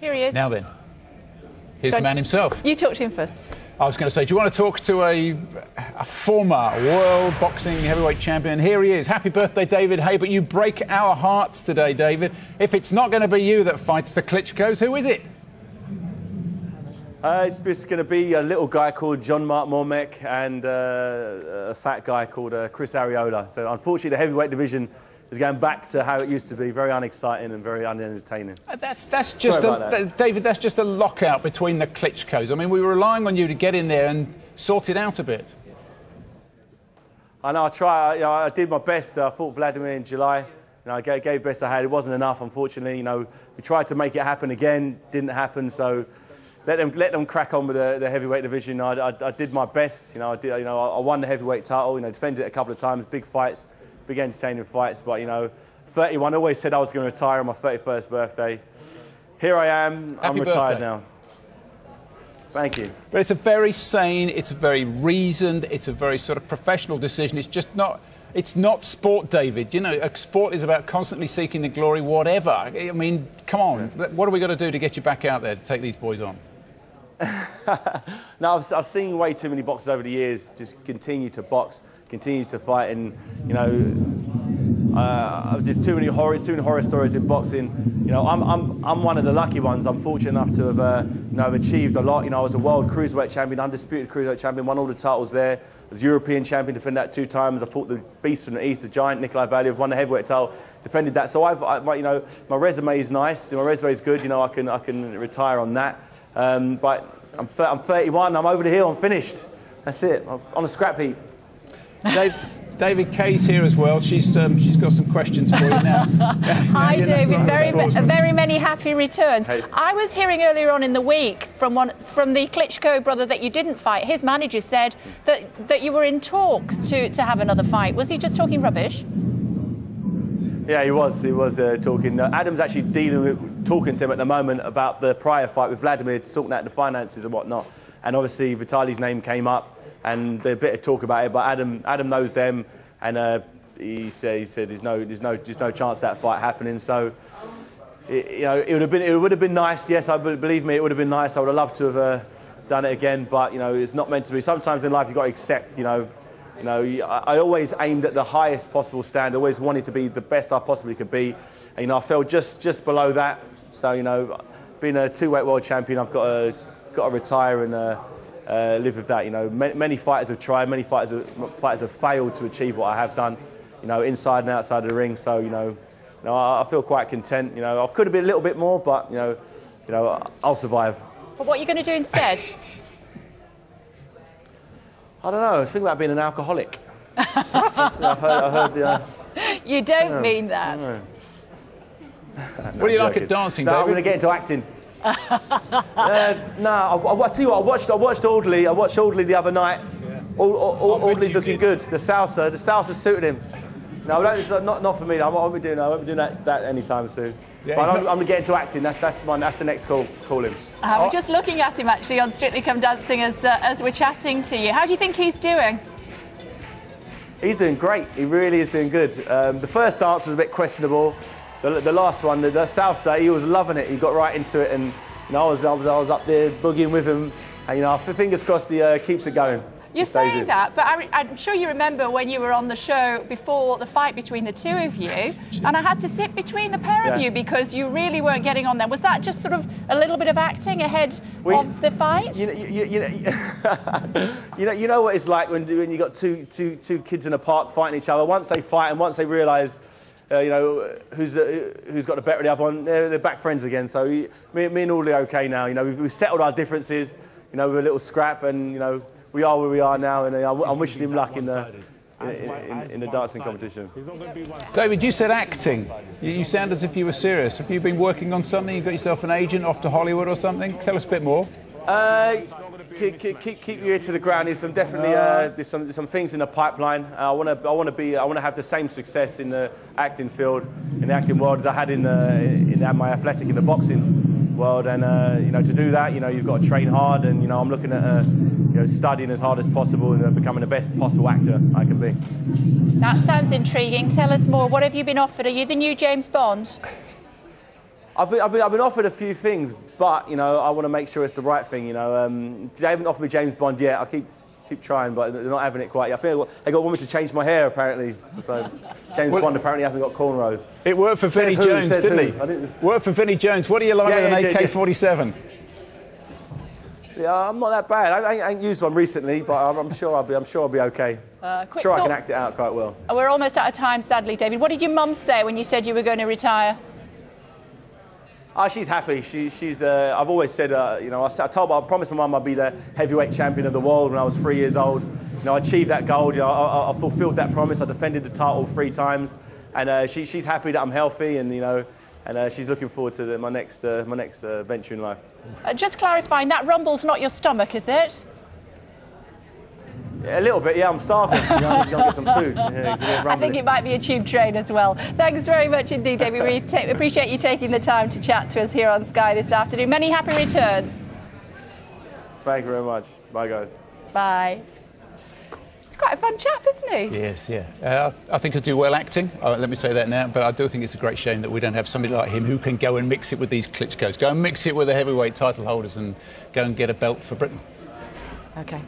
Here he is. Now then, here's the man himself. You talk to him first. I was going to say, do you want to talk to a former world boxing heavyweight champion? Here he is. Happy birthday, David Haye. But you break our hearts today, David. If it's not going to be you that fights the Klitschko's, who is it? It's going to be a little guy called Jean-Marc and a fat guy called Chris Arreola. So unfortunately, the heavyweight division is going back to how it used to be, very unexciting and very unentertaining. That's just David, that's just a lockout between the Klitschko's. I mean, we were relying on you to get in there and sort it out a bit. I know, I did my best. I fought Vladimir in July. I gave the best I had. It wasn't enough, unfortunately. We tried to make it happen again, didn't happen. So let them crack on with the heavyweight division. I did my best. I won the heavyweight title. Defended it a couple of times, big fights. Big entertaining fights, but 31. I always said I was going to retire on my 31st birthday. Here I am. I'm retired now. Thank you. But it's a very sane, it's a very reasoned, it's a very sort of professional decision. It's just not. It's not sport, David. A sport is about constantly seeking the glory, whatever. I mean, come on. What are we got to do to get you back out there to take these boys on? No, I've seen way too many boxers over the years just continue to box, continue to fight, and there's too many horror stories in boxing. I'm one of the lucky ones. I'm fortunate enough to have achieved a lot. I was a world cruiserweight champion, undisputed cruiserweight champion, won all the titles there. I was European champion, defended that 2 times. I fought the beast from the east, the giant Nikolai Valiev, won the heavyweight title, defended that. So my resume is nice. My resume is good. I can retire on that. But I'm 31. I'm over the hill. I'm finished. That's it. I'm on a scrap heap. David Kay's here as well. She's got some questions for you now. Hi, David. Very many happy returns. Hey. I was hearing earlier on in the week from the Klitschko brother that you didn't fight. His manager said that you were in talks to have another fight. Was he just talking rubbish? Yeah, he was. He was talking. Adam's actually talking to him at the moment about the prior fight with Vladimir, sorting out the finances and whatnot. And obviously, Vitali's name came up. And there's a bit of talk about it, but Adam knows them, and he said there's no chance of that fight happening. So it would have been nice. Yes, believe me, it would have been nice. I would have loved to have done it again, but it's not meant to be. Sometimes in life you've got to accept. I always aimed at the highest possible standard. Always wanted to be the best I possibly could be, and I fell just below that. So being a 2-weight world champion, I've got to retire and. Live with that. Many fighters have tried, many fighters have failed to achieve what I have done, inside and outside of the ring. So, I feel quite content. I could have been a little bit more, but I'll survive. But what are you going to do instead? I don't know. I was thinking about being an alcoholic. What? I heard you don't mean that. No, what do you like at dancing, David? I'm going to get into acting. I'll tell you what, I watched Audley the other night. Yeah. Audley's looking good. The salsa suited him. No, it's not for me. I won't be doing that anytime soon. Yeah, but I'm going to get into acting. That's the next call him. We're just looking at him actually on Strictly Come Dancing as we're chatting to you. How do you think he's doing? He's doing great. He really is doing good. The first dance was a bit questionable. The last one, the salsa, he was loving it. He got right into it, and I was up there boogieing with him. And fingers crossed he keeps it going. You're saying that, but I'm sure you remember when you were on the show before the fight between the two of you, and I had to sit between the pair of you because you really weren't getting on there. Was that just sort of a little bit of acting ahead of the fight? You know what it's like when you got two kids in a park fighting each other. Once they fight and once they realise. Who's got the better of the other one? They're back friends again. So me and Audley are okay now. We've settled our differences. With a little scrap, and we are where we are now. And I'm wishing him luck in the dancing competition. David, you said acting. You sound as if you were serious. Have you been working on something? You got yourself an agent off to Hollywood or something? Tell us a bit more. Keep your ear to the ground. There's some things in the pipeline. I want to have the same success in the acting field, in the acting world, as I had in my athletic in the boxing world. And to do that, you've got to train hard. And I'm looking at studying as hard as possible and becoming the best possible actor I can be. That sounds intriguing. Tell us more. What have you been offered? Are you the new James Bond? I've been offered a few things, but you know, I want to make sure it's the right thing. You know, they haven't offered me James Bond yet. I keep trying, but they're not having it quite yet. I feel they want me to change my hair apparently. So James Bond apparently hasn't got cornrows. It worked for Vinnie Jones, didn't it? Worked for Vinnie Jones. What do you like with an AK-47? Yeah, I'm not that bad. I ain't used one recently, but I'm sure I'll be okay. Sure, I can act it out quite well. We're almost out of time, sadly, David. What did your mum say when you said you were going to retire? Oh, she's happy. She's. I've always said, you know, I promised my mum I'd be the heavyweight champion of the world when I was 3 years old. You know, I achieved that goal. You know, I fulfilled that promise. I defended the title 3 times, and she's happy that I'm healthy, and you know, and she's looking forward to my next venture in life. Just clarifying, that rumble's not your stomach, is it? Yeah, a little bit, yeah, I'm starving. You know, I need to go and get some food. Yeah, I think it might be a tube train as well. Thanks very much indeed, David. We appreciate you taking the time to chat to us here on Sky this afternoon. Many happy returns. Thank you very much. Bye, guys. Bye. He's quite a fun chap, isn't he? Yes, yeah. I think he'll do well acting. Let me say that now. But I do think it's a great shame that we don't have somebody like him who can go and mix it with these Klitschko's. Go and mix it with the heavyweight title holders and go and get a belt for Britain. OK.